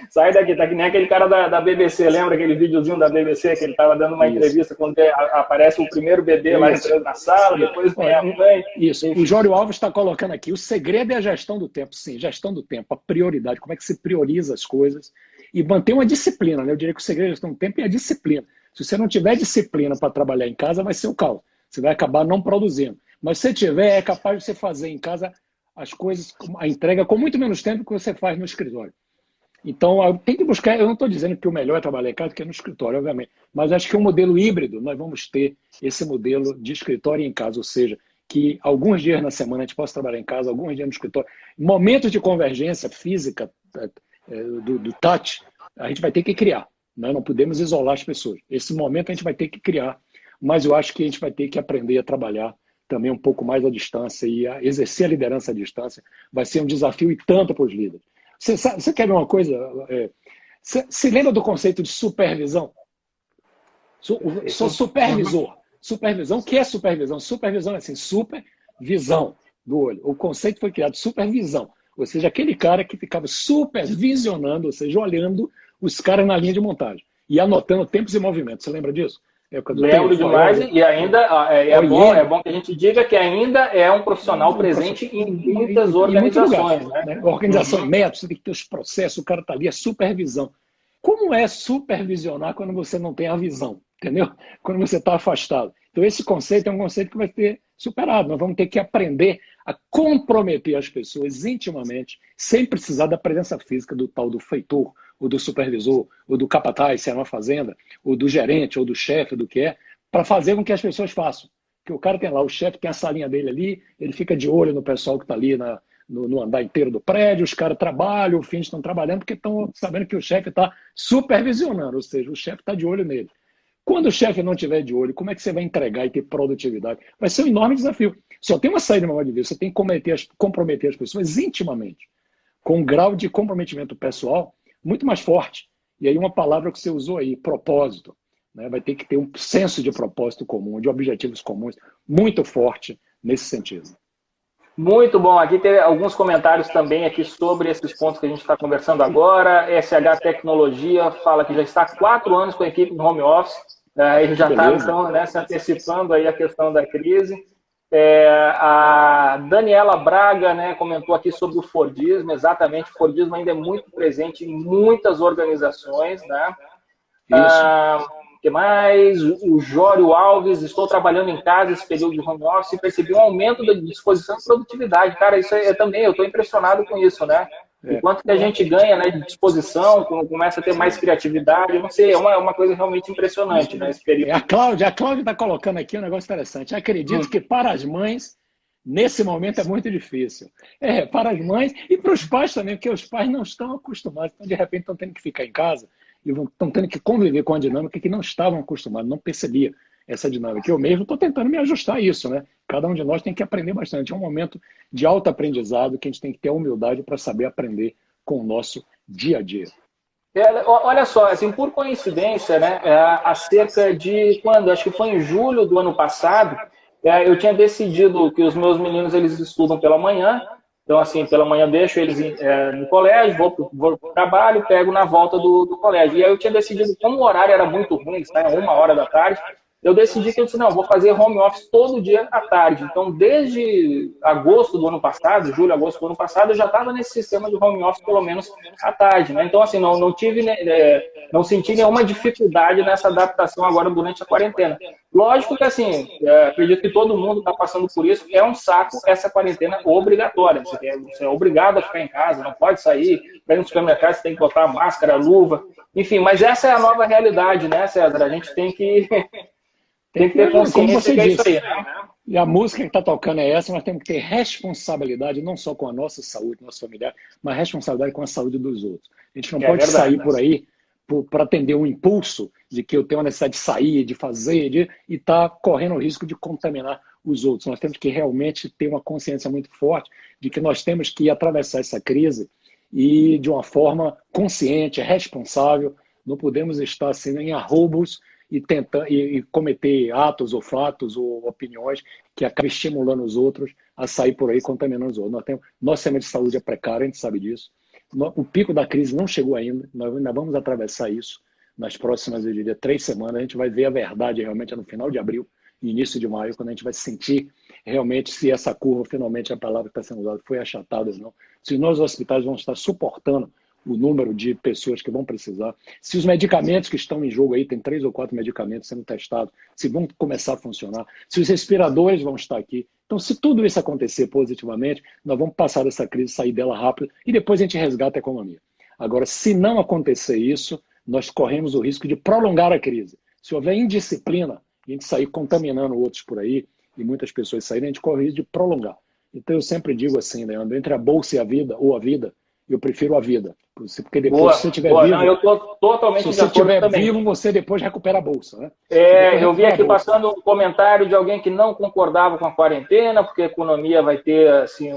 sai daqui, tá que nem aquele cara da BBC, lembra aquele videozinho da BBC que ele estava dando uma entrevista quando aparece o primeiro bebê lá entrando na sala, depois vem a mãe. Isso, enfim. O Jório Alves está colocando aqui, o segredo é a gestão do tempo, sim, gestão do tempo, a prioridade, como é que se prioriza as coisas e manter uma disciplina, né? Eu diria que o segredo da gestão do tempo é a disciplina. Se você não tiver disciplina para trabalhar em casa, vai ser o caos, você vai acabar não produzindo. Mas se você tiver, é capaz de você fazer em casa as coisas, a entrega com muito menos tempo que você faz no escritório. Então, tem que buscar, eu não estou dizendo que o melhor é trabalhar em casa do que no escritório, obviamente, mas acho que um modelo híbrido, nós vamos ter esse modelo de escritório em casa, ou seja, que alguns dias na semana a gente possa trabalhar em casa, alguns dias no escritório. Momentos de convergência física do touch, a gente vai ter que criar, né? Não podemos isolar as pessoas. Esse momento a gente vai ter que criar, mas eu acho que a gente vai ter que aprender a trabalhar também um pouco mais à distância e a exercer a liderança à distância vai ser um desafio e tanto para os líderes. Você quer ver uma coisa? Você lembra do conceito de supervisão? Sou supervisor. Supervisão, o que é supervisão? Supervisão é assim, supervisão do olho. O conceito foi criado, supervisão. Ou seja, aquele cara que ficava supervisionando, ou seja, olhando os caras na linha de montagem e anotando tempos e movimentos. Você lembra disso? Lembro demais, e ainda é bom que a gente diga que ainda é um profissional presente em muitas organizações. Né? Organização, métodos, você tem que ter os processos, o cara está ali, é supervisão. Como é supervisionar quando você não tem a visão? Entendeu? Quando você está afastado. Então, esse conceito é um conceito que vai ser superado. Nós vamos ter que aprender a comprometer as pessoas intimamente, sem precisar da presença física do tal do feitor, ou do supervisor, ou do capataz, se é uma fazenda, ou do gerente, ou do chefe, do que é, para fazer com que as pessoas façam. Porque o cara tem lá, o chefe tem a salinha dele ali, ele fica de olho no pessoal que está ali no andar inteiro do prédio, os caras trabalham, os fins estão trabalhando, porque estão sabendo que o chefe está supervisionando, ou seja, o chefe está de olho nele. Quando o chefe não estiver de olho, como é que você vai entregar e ter produtividade? Vai ser um enorme desafio. Só tem uma saída maior de vida, você tem que comprometer as pessoas intimamente, com um grau de comprometimento pessoal muito mais forte. E aí uma palavra que você usou aí, propósito. né? Vai ter que ter um senso de propósito comum, de objetivos comuns, muito forte nesse sentido. Muito bom. Aqui tem alguns comentários também aqui sobre esses pontos que a gente está conversando agora. SH Tecnologia fala que já está há 4 anos com a equipe no home office. Ele já está, então, né, se antecipando aí a questão da crise. A Daniela Braga, né, comentou aqui sobre o Fordismo. Exatamente, o Fordismo ainda é muito presente em muitas organizações, né? O que mais? O Jório Alves, estou trabalhando em casa esse período de home office e percebi um aumento da disposição e produtividade. Cara, isso também, eu estou impressionado com isso, né? O quanto que a gente ganha, né, de disposição, começa a ter mais criatividade, eu não sei, é uma coisa realmente impressionante, né, esse período. A Cláudia está colocando aqui um negócio interessante. Acredito que para as mães, nesse momento é muito difícil. Para as mães e para os pais também, porque os pais não estão acostumados, então de repente estão tendo que ficar em casa e estão tendo que conviver com a dinâmica que não estavam acostumados, não percebia essa dinâmica. Eu mesmo estou tentando me ajustar a isso, né? Cada um de nós tem que aprender bastante. É um momento de alto aprendizado que a gente tem que ter a humildade para saber aprender com o nosso dia a dia. Olha só, assim, por coincidência, né, há cerca de quando? Acho que foi em julho do ano passado, eu tinha decidido que os meus meninos eles estudam pela manhã. Então, assim, pela manhã deixo eles no colégio, vou para o trabalho, pego na volta do colégio. E aí eu tinha decidido, como o horário era muito ruim, está 1h da tarde, eu decidi que eu disse, não, vou fazer home office todo dia à tarde. Então, desde agosto do ano passado, julho, agosto do ano passado, eu já estava nesse sistema de home office pelo menos à tarde, né? Então, assim, não senti nenhuma dificuldade nessa adaptação agora durante a quarentena. Lógico que, assim, acredito que todo mundo está passando por isso. É um saco essa quarentena obrigatória. Você é obrigado a ficar em casa, não pode sair. Vai no supermercado, você tem que botar máscara, luva. Enfim, mas essa é a nova realidade, né, César? A gente tem que ter consciência que é isso aí, né? E a música que está tocando é essa, nós temos que ter responsabilidade não só com a nossa saúde, nossa familiar, mas responsabilidade com a saúde dos outros. A gente não pode sair por aí para atender um impulso de que eu tenho a necessidade de sair, de fazer, e estar correndo o risco de contaminar os outros. Nós temos que realmente ter uma consciência muito forte de que nós temos que atravessar essa crise e de uma forma consciente, responsável. Não podemos estar assim em arroubos e cometer atos ou fatos ou opiniões que acabem estimulando os outros a sair por aí contaminando os outros. Nosso sistema de saúde é precário, a gente sabe disso. O pico da crise não chegou ainda, nós ainda vamos atravessar isso nas próximas, eu diria, 3 semanas. A gente vai ver a verdade realmente no final de abril e início de maio, quando a gente vai sentir realmente se essa curva, finalmente a palavra que está sendo usada, foi achatada ou não. Se nós, os hospitais, vão estar suportando o número de pessoas que vão precisar, se os medicamentos que estão em jogo aí, tem 3 ou 4 medicamentos sendo testados, se vão começar a funcionar, se os respiradores vão estar aqui. Então, se tudo isso acontecer positivamente, nós vamos passar dessa crise, sair dela rápido e depois a gente resgata a economia. Agora, se não acontecer isso, nós corremos o risco de prolongar a crise. Se houver indisciplina, a gente sair contaminando outros por aí e muitas pessoas saírem, a gente corre o risco de prolongar. Então, eu sempre digo assim, Leandro, entre a bolsa e a vida, ou a vida, eu prefiro a vida. Porque depois, se você estiver vivo, não, eu estou totalmente se você estiver vivo, você depois recupera a bolsa. Né? Eu vi aqui passando um comentário de alguém que não concordava com a quarentena, porque a economia vai ter, assim,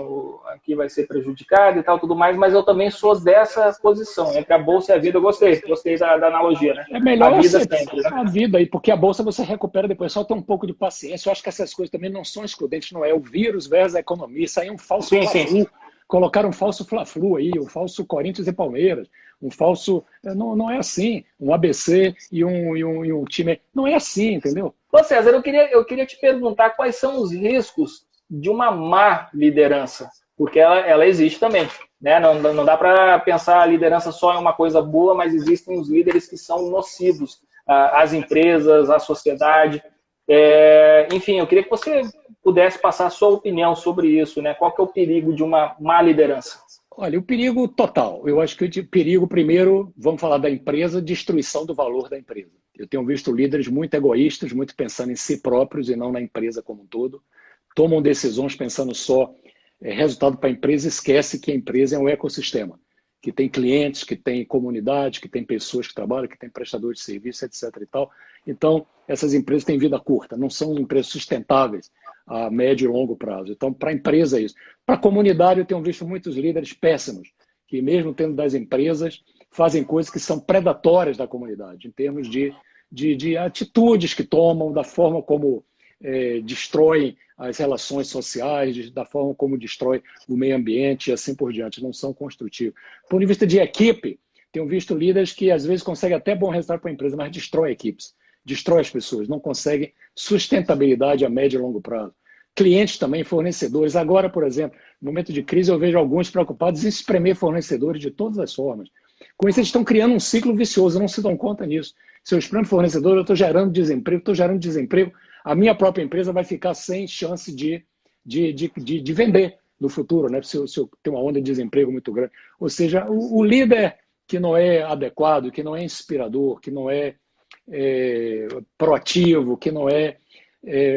aqui vai ser prejudicada e tal, tudo mais, mas eu também sou dessa posição, entre a bolsa e a vida. Eu gostei da analogia, né? É melhor a vida sempre, né? A vida aí, porque a bolsa você recupera depois, só tem um pouco de paciência. Eu acho que essas coisas também não são excludentes, não é o vírus versus a economia, isso aí é um falso fla-flu. Colocaram um falso Fla-Flu aí, um falso Corinthians e Palmeiras, um falso... Não é assim, um ABC e um time... Não é assim, entendeu? Ô César, eu queria te perguntar quais são os riscos de uma má liderança, porque ela existe também, né? Não dá para pensar a liderança só em uma coisa boa, mas existem os líderes que são nocivos às empresas, à sociedade. Enfim, eu queria que você pudesse passar a sua opinião sobre isso, né? Qual que é o perigo de uma má liderança? Olha, o perigo total. Eu acho que o perigo, primeiro, vamos falar da empresa, destruição do valor da empresa. Eu tenho visto líderes muito egoístas, muito pensando em si próprios e não na empresa como um todo. Tomam decisões pensando só resultado para a empresa, esquece que a empresa é um ecossistema, que tem clientes, que tem comunidade, que tem pessoas que trabalham, que tem prestadores de serviço, etc. e tal. Então, essas empresas têm vida curta, não são empresas sustentáveis a médio e longo prazo. Então, para a empresa é isso. Para a comunidade, eu tenho visto muitos líderes péssimos, que mesmo tendo das empresas, fazem coisas que são predatórias da comunidade, em termos de de atitudes que tomam, da forma como destroem as relações sociais, da forma como destrói o meio ambiente e assim por diante. Não são construtivos. Do ponto de vista de equipe, tenho visto líderes que às vezes conseguem até bom resultado para a empresa, mas destrói equipes, destrói as pessoas, não conseguem sustentabilidade a médio e longo prazo. Clientes também, fornecedores. Agora, por exemplo, no momento de crise, eu vejo alguns preocupados em espremer fornecedores de todas as formas. Com isso, eles estão criando um ciclo vicioso, não se dão conta nisso. Se eu espremo fornecedor, eu estou gerando desemprego, a minha própria empresa vai ficar sem chance de vender no futuro, né? Se eu tenho uma onda de desemprego muito grande. Ou seja, o líder que não é adequado, que não é inspirador, que não é proativo, que não é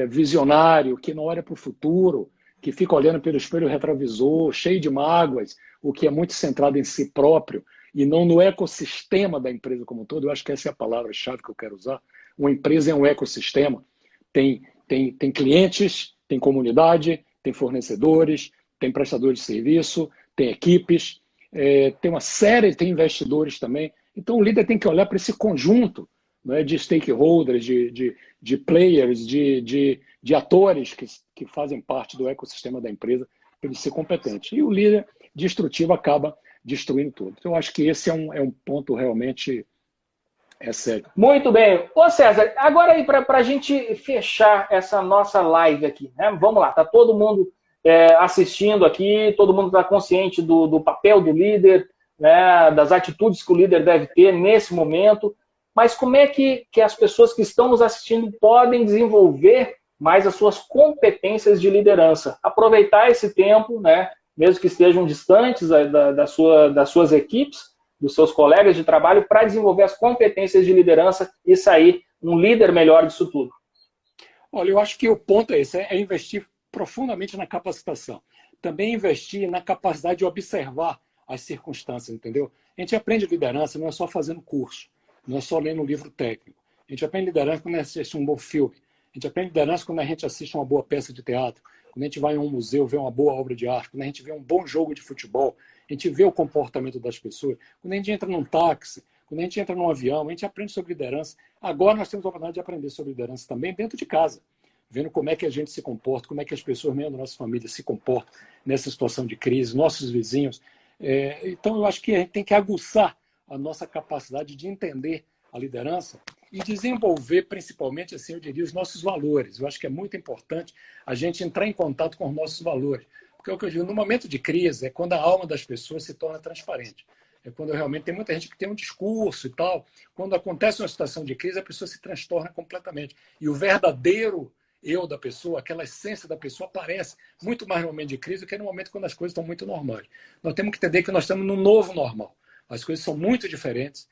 visionário, que não olha para o futuro, que fica olhando pelo espelho retrovisor, cheio de mágoas, o que é muito centrado em si próprio e não no ecossistema da empresa como um todo. Eu acho que essa é a palavra-chave que eu quero usar. Uma empresa é um ecossistema. Tem clientes, tem comunidade, tem fornecedores, tem prestadores de serviço, tem equipes, tem uma série, tem investidores também. Então, o líder tem que olhar para esse conjunto, né, de stakeholders, de players, de atores que fazem parte do ecossistema da empresa para ele ser competente. E o líder destrutivo acaba destruindo tudo. Então, eu acho que esse é um ponto realmente sério. Muito bem. Ô César, agora aí para a gente fechar essa nossa live aqui, né? Vamos lá, está todo mundo assistindo aqui, todo mundo está consciente do papel do líder, né, das atitudes que o líder deve ter nesse momento, mas como é que as pessoas que estão nos assistindo podem desenvolver mais as suas competências de liderança? Aproveitar esse tempo, né, mesmo que estejam distantes das suas equipes, dos seus colegas de trabalho, para desenvolver as competências de liderança e sair um líder melhor disso tudo? Olha, eu acho que o ponto é esse, é investir profundamente na capacitação. Também investir na capacidade de observar as circunstâncias, entendeu? A gente aprende liderança não é só fazendo curso, não é só lendo um livro técnico. A gente aprende liderança quando a gente assiste um bom filme. A gente aprende liderança quando a gente assiste uma boa peça de teatro, quando a gente vai em um museu ver uma boa obra de arte, quando a gente vê um bom jogo de futebol, a gente vê o comportamento das pessoas, quando a gente entra num táxi, quando a gente entra num avião, a gente aprende sobre liderança. Agora nós temos a oportunidade de aprender sobre liderança também dentro de casa, vendo como é que a gente se comporta, como é que as pessoas, membros da nossa família, se comportam nessa situação de crise, nossos vizinhos. Então, eu acho que a gente tem que aguçar a nossa capacidade de entender a liderança e desenvolver, principalmente, assim, eu diria, os nossos valores. Eu acho que é muito importante a gente entrar em contato com os nossos valores. Porque é o que eu digo, no momento de crise, é quando a alma das pessoas se torna transparente. É quando realmente tem muita gente que tem um discurso e tal. Quando acontece uma situação de crise, a pessoa se transtorna completamente. E o verdadeiro eu da pessoa, aquela essência da pessoa aparece muito mais no momento de crise do que no momento quando as coisas estão muito normais. Nós temos que entender que nós estamos num novo normal. As coisas são muito diferentes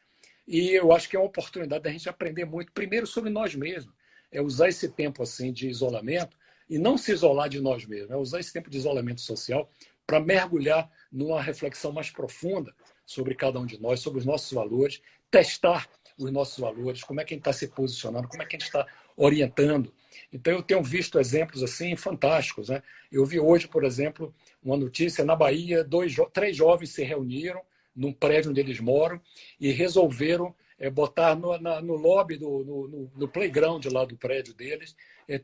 e eu acho que é uma oportunidade da gente aprender muito, primeiro sobre nós mesmos. É usar esse tempo assim de isolamento e não se isolar de nós mesmos. É usar esse tempo de isolamento social para mergulhar numa reflexão mais profunda sobre cada um de nós, sobre os nossos valores, testar os nossos valores, como é que a gente está se posicionando, como é que a gente está orientando. Então, eu tenho visto exemplos assim fantásticos, né? Eu vi hoje, por exemplo, uma notícia na Bahia, 3 jovens se reuniram num prédio onde eles moram e resolveram botar no lobby, no playground lá do prédio deles,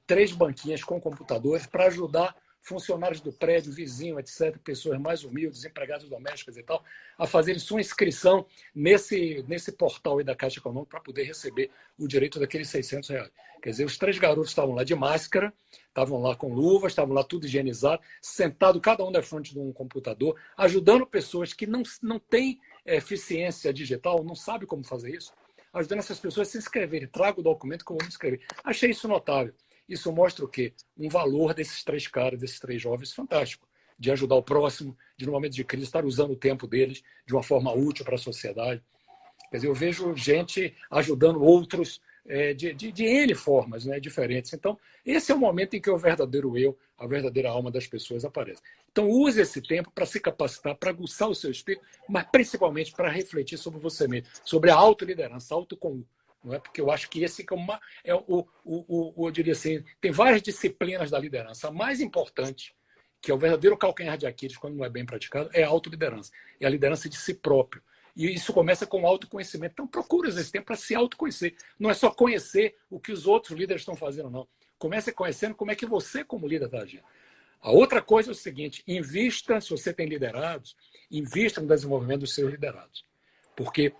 3 banquinhas com computadores para ajudar funcionários do prédio, vizinho, etc., pessoas mais humildes, empregadas domésticas e tal, a fazerem sua inscrição nesse portal aí da Caixa Econômica para poder receber o direito daqueles R$600. Quer dizer, os 3 garotos estavam lá de máscara, estavam lá com luvas, estavam lá tudo higienizado, sentado cada um na frente de um computador, ajudando pessoas que não têm eficiência digital, não sabem como fazer isso, ajudando essas pessoas a se inscreverem. Traga o documento que eu vou me inscrever. Achei isso notável. Isso mostra o quê? Um valor desses 3 caras, desses 3 jovens, fantástico. De ajudar o próximo, de no momento de crise estar usando o tempo deles de uma forma útil para a sociedade. Quer dizer, eu vejo gente ajudando outros de N formas, né, diferentes. Então, esse é o momento em que o verdadeiro eu, a verdadeira alma das pessoas aparece. Então, use esse tempo para se capacitar, para aguçar o seu espírito, mas principalmente para refletir sobre você mesmo, sobre a autoliderança, autocomum. Não é? Porque eu acho que esse eu diria assim, tem várias disciplinas da liderança. A mais importante, que é o verdadeiro calcanhar de Aquiles, quando não é bem praticado, é a autoliderança. É a liderança de si próprio. E isso começa com autoconhecimento. Então, procura esse tempo para se autoconhecer. Não é só conhecer o que os outros líderes estão fazendo, não. Comece conhecendo como é que você, como líder, está agindo. A outra coisa é o seguinte, invista, se você tem liderados, invista no desenvolvimento dos seus liderados. Porque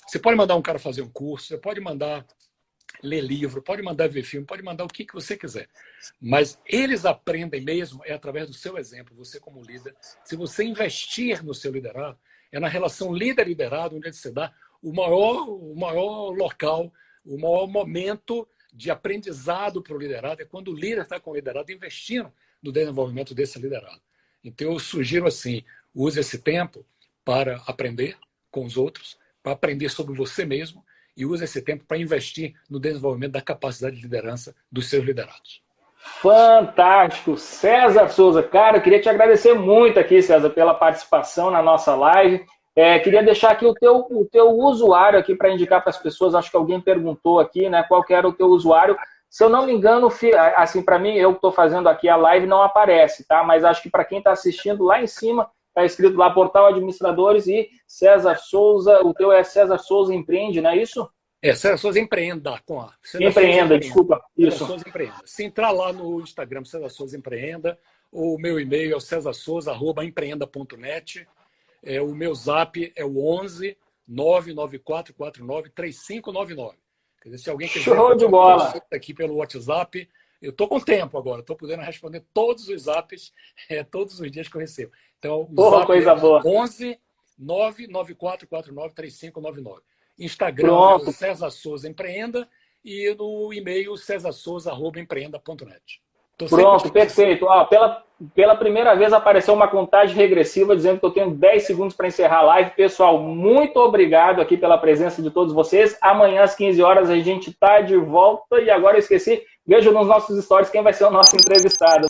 você pode mandar um cara fazer um curso, você pode mandar ler livro, pode mandar ver filme, pode mandar o que você quiser. Mas eles aprendem mesmo através do seu exemplo, você como líder. Se você investir no seu liderado, é na relação líder-liderado onde você dá o maior local, o maior momento de aprendizado para o liderado. É quando o líder está com o liderado investindo no desenvolvimento desse liderado. Então, eu sugiro assim, use esse tempo para aprender com os outros, para aprender sobre você mesmo e use esse tempo para investir no desenvolvimento da capacidade de liderança dos seus liderados. Fantástico! César Souza, cara, eu queria te agradecer muito aqui, César, pela participação na nossa live. Queria deixar aqui o teu usuário aqui para indicar para as pessoas, acho que alguém perguntou aqui, né, qual que era o teu usuário. Se eu não me engano, assim, para mim, eu que estou fazendo aqui a live não aparece, tá? Mas acho que para quem está assistindo, lá em cima, está escrito lá, Portal Administradores e César Souza, o teu é César Souza Empreende, não é isso? César Souza Empreenda, com A. Empreenda, desculpa. Isso. César Souza Empreenda. Se entrar lá no Instagram, César Souza Empreenda, o meu e-mail é o cesarsouza@empreenda.net, o meu zap é o 11 99449 3599. Quer dizer, se alguém quiser show de bola aqui pelo WhatsApp, eu estou com tempo agora, estou podendo responder todos os zaps, todos os dias que eu recebo. Então, o zap coisa é boa. 11 99449 3599. Instagram Pronto. é César Souza Empreenda e no e-mail cesarsouza@empreenda.net. Pronto, perfeito. Pela primeira vez apareceu uma contagem regressiva dizendo que eu tenho 10 segundos para encerrar a live. Pessoal, muito obrigado aqui pela presença de todos vocês. Amanhã às 15 horas a gente está de volta. E agora eu esqueci, veja nos nossos stories quem vai ser o nosso entrevistado.